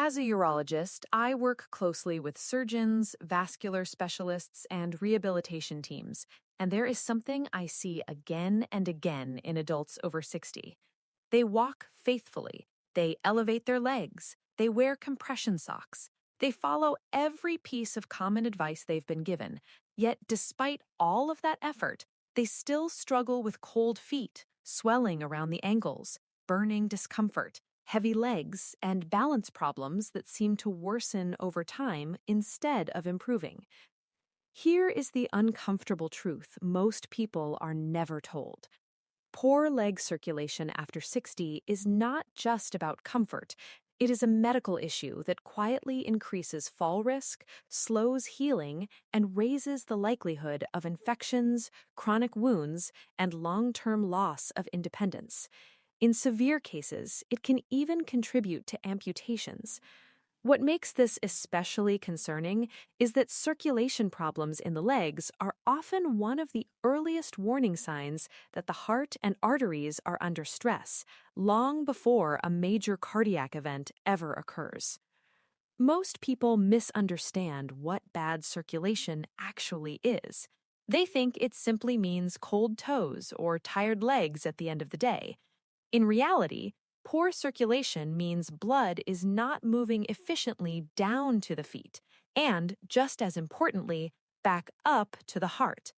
As a urologist, I work closely with surgeons, vascular specialists, and rehabilitation teams, and there is something I see again and again in adults over 60. They walk faithfully, they elevate their legs, they wear compression socks, they follow every piece of common advice they've been given, yet despite all of that effort, they still struggle with cold feet, swelling around the ankles, burning discomfort, heavy legs, and balance problems that seem to worsen over time instead of improving. Here is the uncomfortable truth most people are never told. Poor leg circulation after 60 is not just about comfort. It is a medical issue that quietly increases fall risk, slows healing, and raises the likelihood of infections, chronic wounds, and long-term loss of independence. In severe cases, it can even contribute to amputations. What makes this especially concerning is that circulation problems in the legs are often one of the earliest warning signs that the heart and arteries are under stress, long before a major cardiac event ever occurs. Most people misunderstand what bad circulation actually is. They think it simply means cold toes or tired legs at the end of the day. In reality, poor circulation means blood is not moving efficiently down to the feet, and, just as importantly, back up to the heart.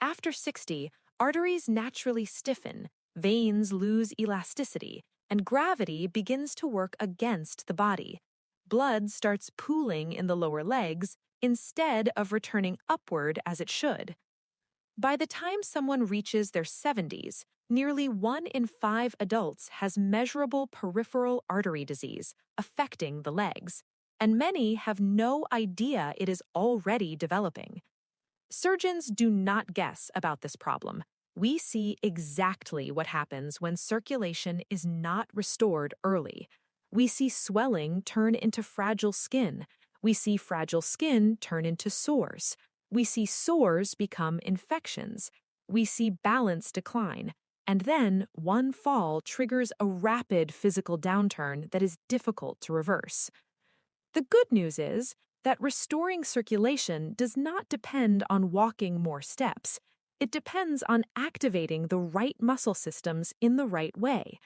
After 60, arteries naturally stiffen, veins lose elasticity, and gravity begins to work against the body. Blood starts pooling in the lower legs instead of returning upward as it should. By the time someone reaches their 70s, nearly 1 in 5 adults has measurable peripheral artery disease affecting the legs, and many have no idea it is already developing. Surgeons do not guess about this problem. We see exactly what happens when circulation is not restored early. We see swelling turn into fragile skin. We see fragile skin turn into sores. We see sores become infections. We see balance decline. And then one fall triggers a rapid physical downturn that is difficult to reverse. The good news is that restoring circulation does not depend on walking more steps. It depends on activating the right muscle systems in the right way.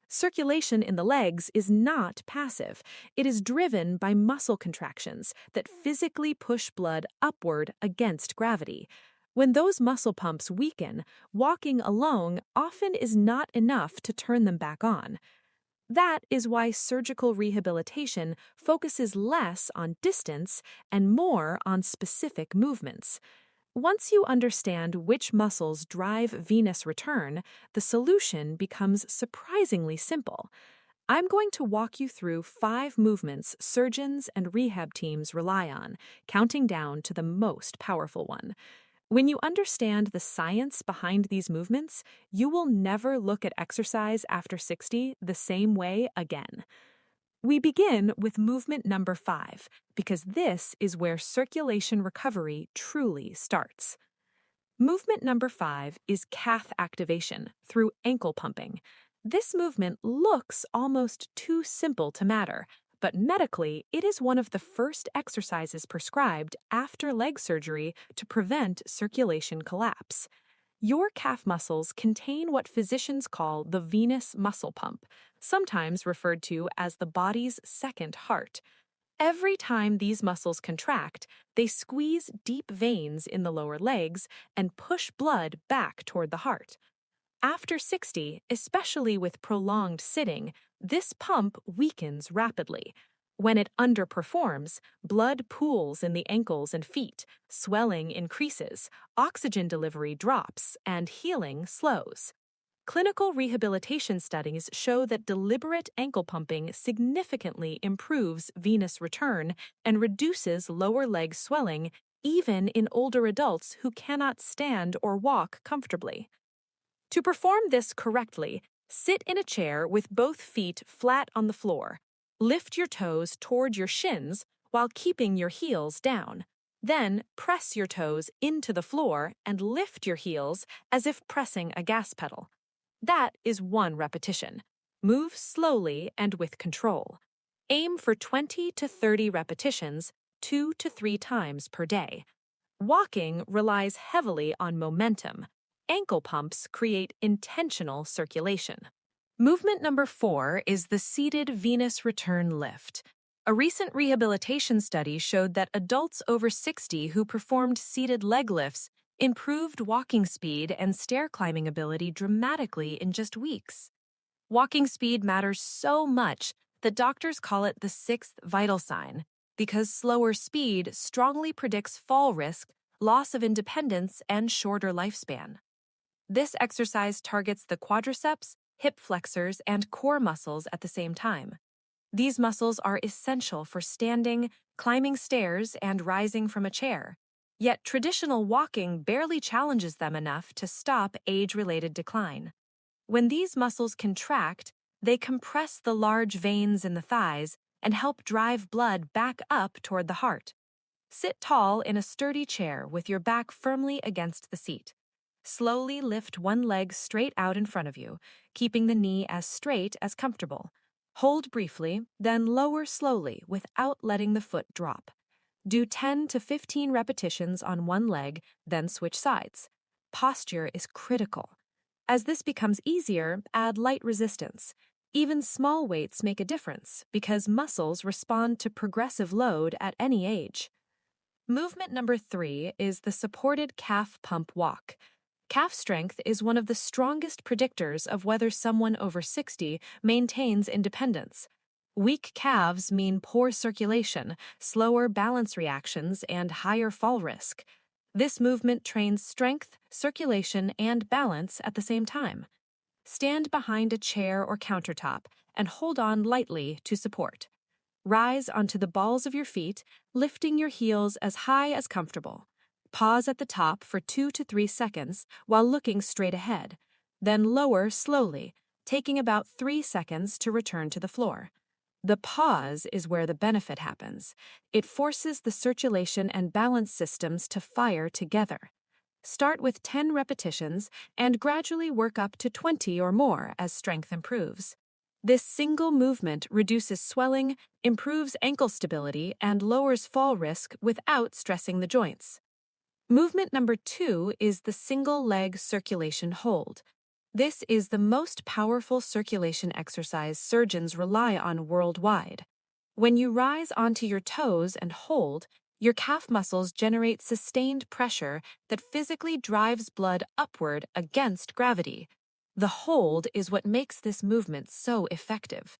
Circulation in the legs is not passive. It is driven by muscle contractions that physically push blood upward against gravity. When those muscle pumps weaken, walking alone often is not enough to turn them back on. That is why surgical rehabilitation focuses less on distance and more on specific movements. Once you understand which muscles drive venous return, the solution becomes surprisingly simple. I'm going to walk you through 5 movements surgeons and rehab teams rely on, counting down to the most powerful one. When you understand the science behind these movements, you will never look at exercise after 60 the same way again. We begin with movement number 5, because this is where circulation recovery truly starts. Movement number 5 is calf activation through ankle pumping. This movement looks almost too simple to matter, but medically, it is one of the first exercises prescribed after leg surgery to prevent circulation collapse. Your calf muscles contain what physicians call the venous muscle pump, sometimes referred to as the body's second heart. Every time these muscles contract, they squeeze deep veins in the lower legs and push blood back toward the heart. After 60, especially with prolonged sitting, this pump weakens rapidly. When it underperforms, blood pools in the ankles and feet, swelling increases, oxygen delivery drops, and healing slows. Clinical rehabilitation studies show that deliberate ankle pumping significantly improves venous return and reduces lower leg swelling even in older adults who cannot stand or walk comfortably. To perform this correctly, sit in a chair with both feet flat on the floor. Lift your toes toward your shins while keeping your heels down. Then press your toes into the floor and lift your heels as if pressing a gas pedal. That is 1 repetition. Move slowly and with control. Aim for 20 to 30 repetitions, 2 to 3 times per day. Walking relies heavily on momentum. Ankle pumps create intentional circulation. Movement number 4 is the seated venous return lift. A recent rehabilitation study showed that adults over 60 who performed seated leg lifts improved walking speed and stair climbing ability dramatically in just weeks. Walking speed matters so much that doctors call it the sixth vital sign, because slower speed strongly predicts fall risk, loss of independence, and shorter lifespan. This exercise targets the quadriceps, hip flexors, and core muscles at the same time. These muscles are essential for standing, climbing stairs, and rising from a chair. Yet traditional walking barely challenges them enough to stop age-related decline. When these muscles contract, they compress the large veins in the thighs and help drive blood back up toward the heart. Sit tall in a sturdy chair with your back firmly against the seat. Slowly lift one leg straight out in front of you, keeping the knee as straight as comfortable. Hold briefly, then lower slowly without letting the foot drop. Do 10 to 15 repetitions on one leg, then switch sides. Posture is critical. As this becomes easier, add light resistance. Even small weights make a difference because muscles respond to progressive load at any age. Movement number 3 is the supported calf pump walk. Calf strength is one of the strongest predictors of whether someone over 60 maintains independence. Weak calves mean poor circulation, slower balance reactions, and higher fall risk. This movement trains strength, circulation, and balance at the same time. Stand behind a chair or countertop and hold on lightly to support. Rise onto the balls of your feet, lifting your heels as high as comfortable. Pause at the top for 2 to 3 seconds while looking straight ahead. Then lower slowly, taking about 3 seconds to return to the floor. The pause is where the benefit happens. It forces the circulation and balance systems to fire together. Start with 10 repetitions and gradually work up to 20 or more as strength improves. This single movement reduces swelling, improves ankle stability, and lowers fall risk without stressing the joints. Movement number 2 is the single leg circulation hold. This is the most powerful circulation exercise surgeons rely on worldwide. When you rise onto your toes and hold, your calf muscles generate sustained pressure that physically drives blood upward against gravity. The hold is what makes this movement so effective.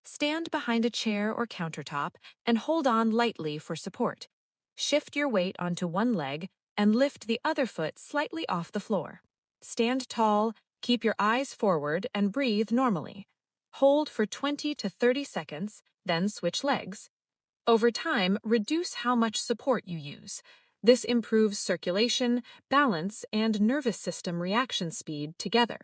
Stand behind a chair or countertop and hold on lightly for support. Shift your weight onto one leg and lift the other foot slightly off the floor. Stand tall, keep your eyes forward, and breathe normally. Hold for 20 to 30 seconds, then switch legs. Over time, reduce how much support you use. This improves circulation, balance, and nervous system reaction speed together.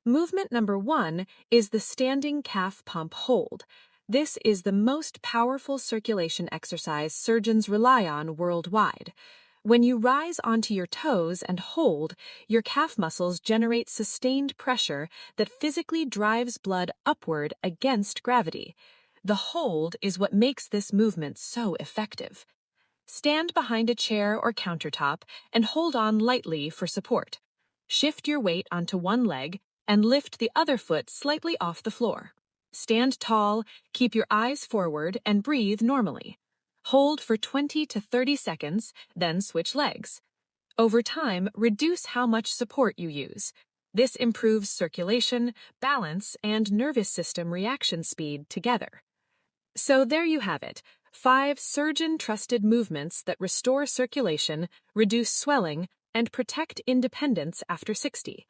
Movement number 1 is the standing calf pump hold. This is the most powerful circulation exercise surgeons rely on worldwide. When you rise onto your toes and hold, your calf muscles generate sustained pressure that physically drives blood upward against gravity. The hold is what makes this movement so effective. Stand behind a chair or countertop and hold on lightly for support. Shift your weight onto one leg and lift the other foot slightly off the floor. Stand tall, keep your eyes forward, and breathe normally. Hold for 20 to 30 seconds, then switch legs. Over time, reduce how much support you use. This improves circulation, balance, and nervous system reaction speed together. So there you have it, 5 surgeon-trusted movements that restore circulation, reduce swelling, and protect independence after 60.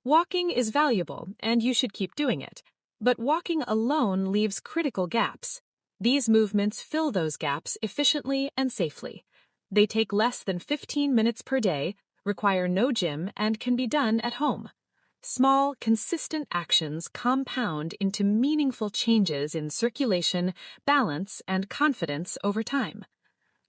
Walking is valuable, and you should keep doing it. But walking alone leaves critical gaps. These movements fill those gaps efficiently and safely. They take less than 15 minutes per day, require no gym, and can be done at home. Small, consistent actions compound into meaningful changes in circulation, balance, and confidence over time.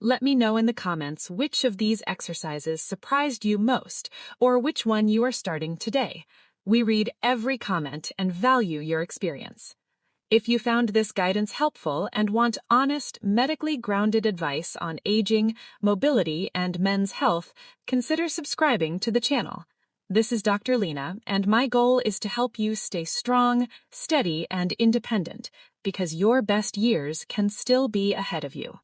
Let me know in the comments which of these exercises surprised you most, or which one you are starting today. We read every comment and value your experience. If you found this guidance helpful and want honest, medically grounded advice on aging, mobility, and men's health, consider subscribing to the channel. This is Dr. Lina, and my goal is to help you stay strong, steady, and independent, because your best years can still be ahead of you.